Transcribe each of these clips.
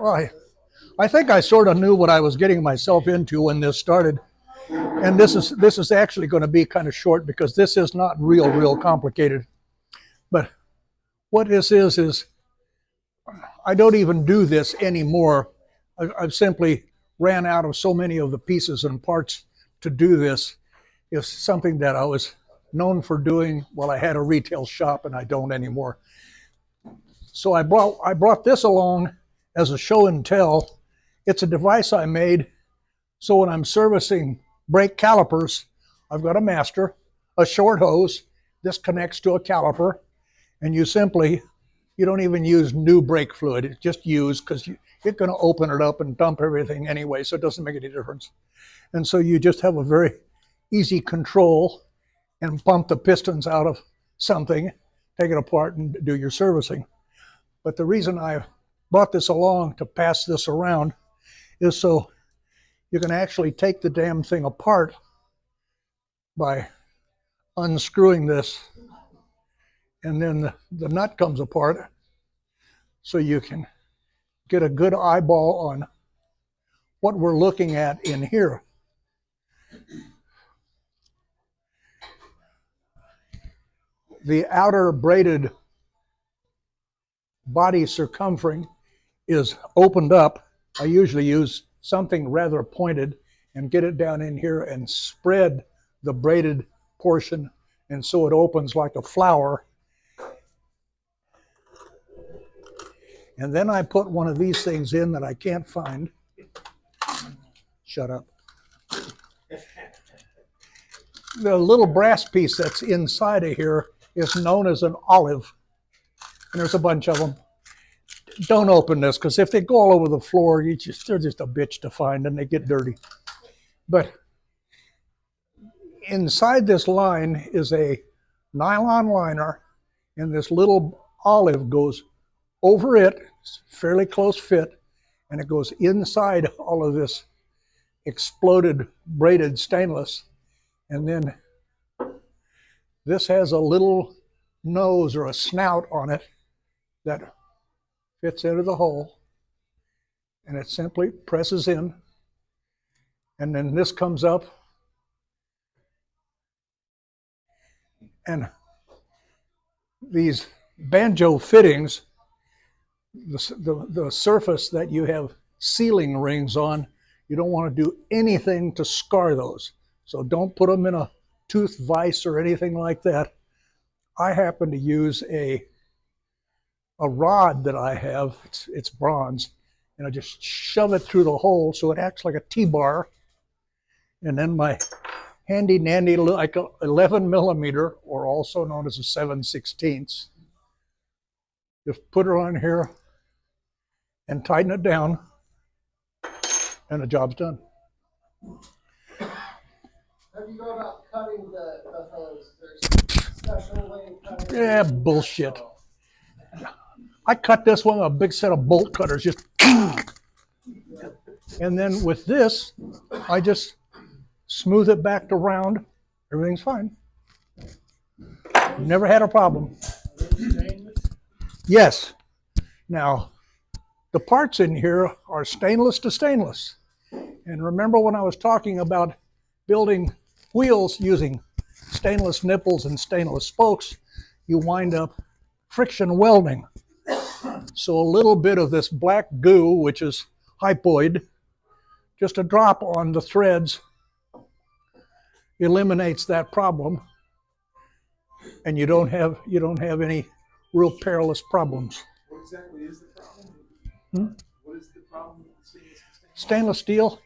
Well, I think I sort of knew what I was getting myself into when this started. And this is actually going to be kind of short because this is not real complicated. But what this is I don't even do this anymore. I've simply ran out of so many of the pieces and parts to do this. It's something that I was known for doing while I had a retail shop, and I don't anymore. So I brought this along as a show and tell. It's a device I made so when I'm servicing brake calipers, I've got a master, a short hose. This connects to a caliper, and you don't even use new brake fluid. It's just used because you're going to open it up and dump everything anyway, so it doesn't make any difference. And so you just have a very easy control and pump the pistons out of something, take it apart, and do your servicing. But the reason I brought this along to pass this around is so you can actually take the damn thing apart by unscrewing this, and then the nut comes apart so you can get a good eyeball on what we're looking at in here. The outer braided body circumference is opened up. I usually use something rather pointed and get it down in here and spread the braided portion, and so it opens like a flower. And then I put one of these things in that I can't find. Shut up. The little brass piece that's inside of here is known as an olive. And there's a bunch of them. Don't open this, because if they go all over the floor, they're just a bitch to find and they get dirty. But inside this line is a nylon liner, and this little olive goes over it. It's fairly close fit, and it goes inside all of this exploded braided stainless. And then this has a little nose or a snout on it that fits into the hole, and it simply presses in, and then this comes up, and these banjo fittings, the surface that you have sealing rings on, you don't want to do anything to scar those. So don't put them in a tooth vise or anything like that. I happen to use a rod that I have. It's bronze, and I just shove it through the hole so it acts like a T-bar. And then my handy dandy like 11 millimeter, or also known as a 7/16, just put it on here and tighten it down, and the job's done. How do you go about cutting the hose? There's a special way of cutting it. Yeah, bullshit. I cut this one with a big set of bolt cutters, just, and then with this, I just smooth it back to round. Everything's fine. Never had a problem. Yes. Now, the parts in here are stainless to stainless. And remember when I was talking about building wheels using stainless nipples and stainless spokes, you wind up friction welding. So a little bit of this black goo, which is hypoid, just a drop on the threads, eliminates that problem, and you don't have any real perilous problems. What exactly is the problem? What is the problem with Stainless steel,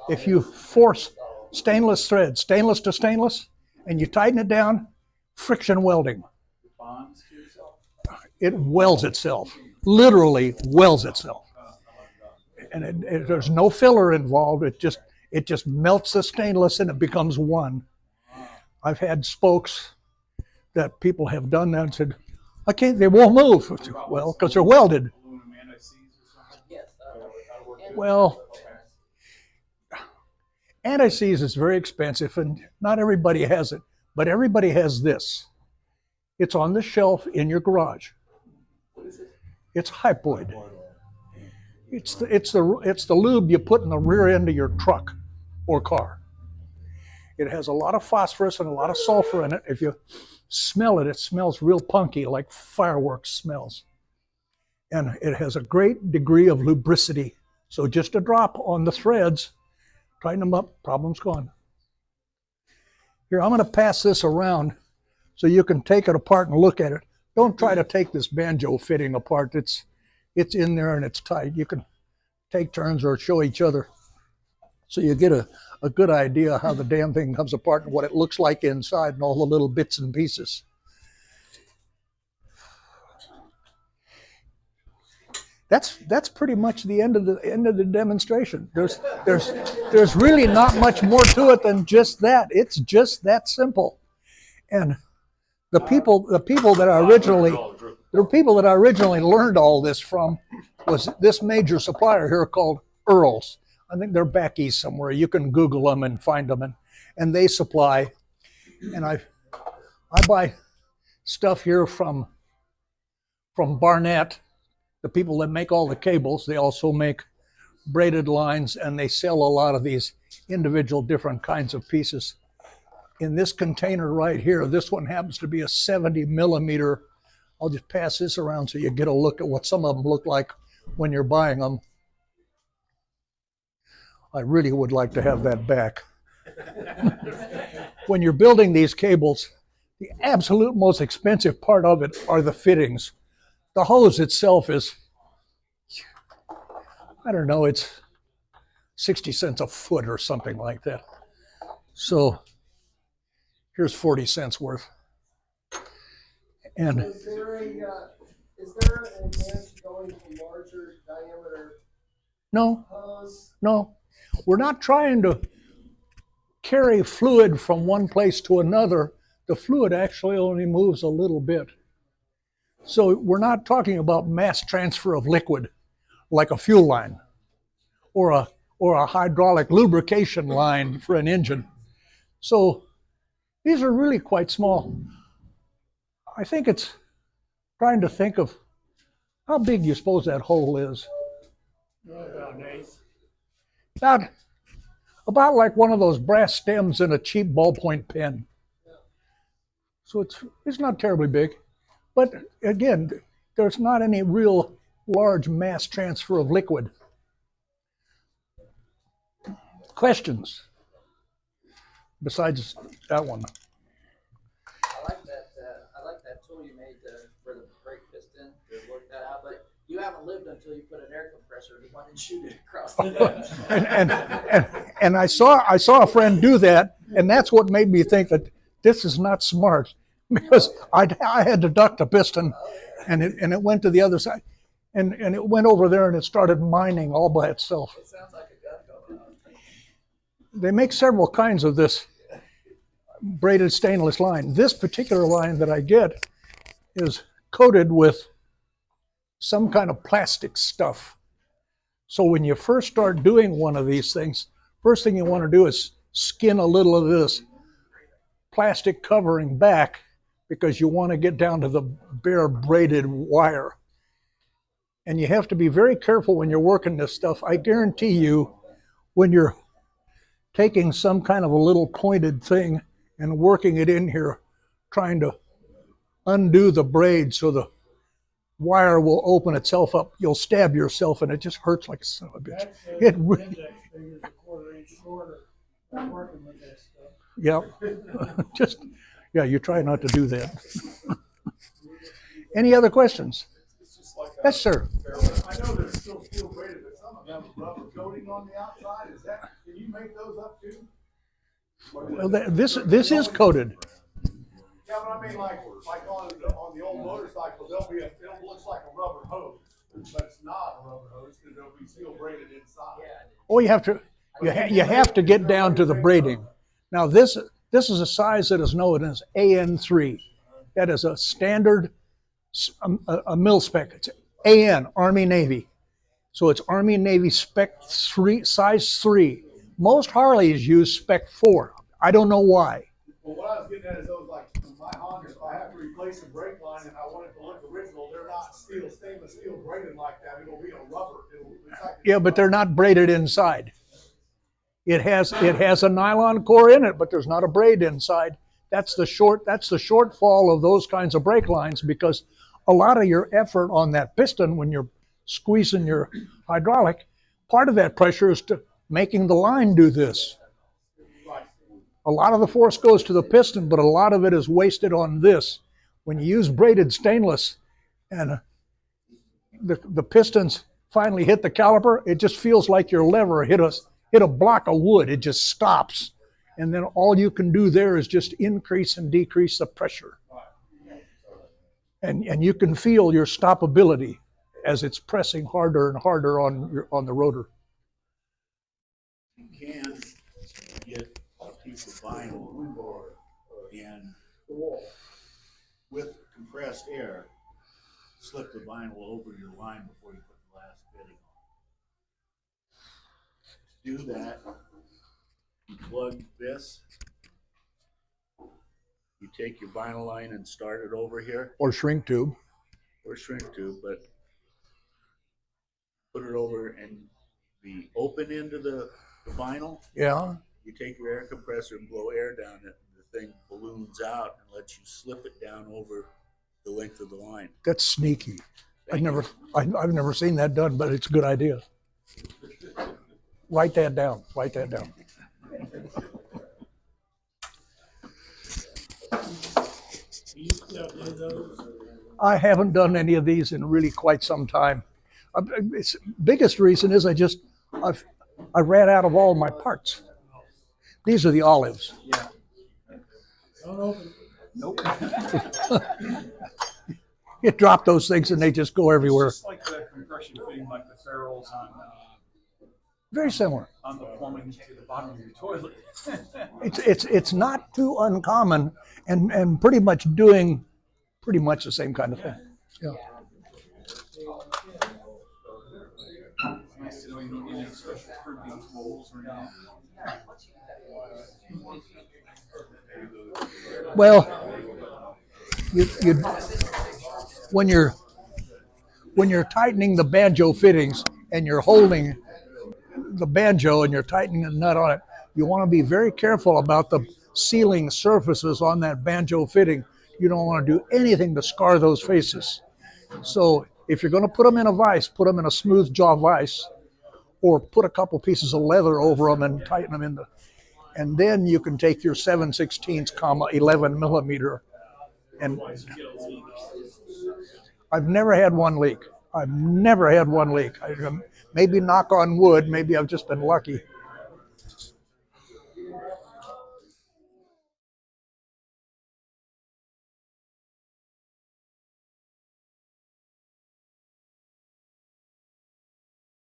if you force stainless thread, stainless to stainless, and you tighten it down, friction welding. It bonds to itself? It welds itself, literally welds itself. And there's no filler involved. It just melts the stainless and it becomes one. I've had spokes that people have done that and said, they won't move. Well, because they're welded. Aluminum anti-seize or something? Yes. Well, anti-seize is very expensive, and not everybody has it, but everybody has this. It's on the shelf in your garage. What is it? It's hypoid. It's the lube you put in the rear end of your truck or car. It has a lot of phosphorus and a lot of sulfur in it. If you smell it, it smells real punky, like fireworks smells. And it has a great degree of lubricity. So just a drop on the threads, tighten them up, problem's gone. Here, I'm going to pass this around so you can take it apart and look at it. Don't try to take this banjo fitting apart. It's in there and it's tight. You can take turns or show each other so you get a good idea how the damn thing comes apart and what it looks like inside and all the little bits and pieces. That's pretty much the end of the demonstration. There's really not much more to it than just that. It's just that simple. And the people that I originally learned all this from was this major supplier here called Earl's. I think they're back east somewhere. You can Google them and find them, and they supply. And I buy stuff here from Barnett, the people that make all the cables. They also make braided lines, and they sell a lot of these individual different kinds of pieces. In this container right here, this one happens to be a 70 millimeter. I'll just pass this around so you get a look at what some of them look like when you're buying them. I really would like to have that back. When you're building these cables, the absolute most expensive part of it are the fittings. The hose itself is, I don't know, it's 60 cents a foot or something like that. So here's 40 cents worth. And is there an advantage going to larger diameter hose? No. We're not trying to carry fluid from one place to another. The fluid actually only moves a little bit. So we're not talking about mass transfer of liquid like a fuel line or a hydraulic lubrication line for an engine. So these are really quite small. I think it's trying to think of how big you suppose that hole is. About an eighth. About like one of those brass stems in a cheap ballpoint pen. So it's not terribly big. But again, there's not any real large mass transfer of liquid. Questions? Besides that one. I like that tool you made for the brake piston to work that out, but you haven't lived until you put an air compressor in one and shoot it across the and I saw a friend do that, and that's what made me think that this is not smart, because I had to duck the piston, and it went to the other side, and it went over there and it started mining all by itself. It sounds like a gun going on. They make several kinds of this braided stainless line. This particular line that I get is coated with some kind of plastic stuff. So when you first start doing one of these things, first thing you want to do is skin a little of this plastic covering back, because you want to get down to the bare braided wire. And you have to be very careful when you're working this stuff. I guarantee you, when you're taking some kind of a little pointed thing and working it in here, trying to undo the braid so the wire will open itself up, you'll stab yourself, and it just hurts like a son of a bitch. It really, index finger's a quarter-inch shorter than working with that stuff. yeah, you try not to do that. Any other questions? It's just like Yes, sir. I know there's still steel braided, but some of them have rubber coating on the outside. Can you make those up too? Well, this is coated. Yeah, but I mean, like on the old motorcycle, it looks like a rubber hose, but it's not a rubber hose because there'll be steel braided inside. Oh, you have to get down to the braiding. Now this is a size that is known as AN3. That is a standard, a mil spec. It's AN, Army Navy. So it's Army Navy spec 3, size 3. Most Harleys use spec 4. I don't know why. Well, what I was getting at is those, like my Honda, if I have to replace a brake line and I want it to look original cylindrical, they're not stainless steel braided like that, it'll be a rubber. It's like Yeah, but they're not braided inside. It has a nylon core in it, but there's not a braid inside. That's the shortfall of those kinds of brake lines, because a lot of your effort on that piston when you're squeezing your hydraulic, part of that pressure is to making the line do this. A lot of the force goes to the piston, but a lot of it is wasted on this. When you use braided stainless and the pistons finally hit the caliper, it just feels like your lever hit a block of wood. It just stops. And then all you can do there is just increase and decrease the pressure. And you can feel your stoppability as it's pressing harder and harder on the rotor. You can get a piece of vinyl and with compressed air, slip the vinyl over your line before you put the last fitting on. To do that, you plug this, you take your vinyl line and start it over here, Or shrink tube. or shrink tube, but put it over and the open end of the vinyl, Yeah. you take your air compressor and blow air down it, and the thing balloons out and lets you slip it down over the length of the line. That's sneaky. I've never seen that done, but it's a good idea. Write that down. Write that down. You still do those? I haven't done any of these in really quite some time. Biggest reason is I ran out of all my parts. These are the olives. Yeah. Don't open. Nope. You drop those things and they just go everywhere. It's just like the compression fitting, like the ferrules Very similar. on the plumbing to the bottom of your toilet. It's not too uncommon and pretty much doing pretty much the same kind of thing. Yeah. It's nice to know you don't need any special crimping tools or anything. Well, when you're tightening the banjo fittings and you're holding the banjo and you're tightening the nut on it, you want to be very careful about the sealing surfaces on that banjo fitting. You don't want to do anything to scar those faces. So if you're going to put them in a vise, put them in a smooth jaw vise, or put a couple pieces of leather over them and tighten them in the. And then you can take your 7/16, 11 millimeter, and I've never had one leak. I've never had one leak. Maybe knock on wood. Maybe I've just been lucky.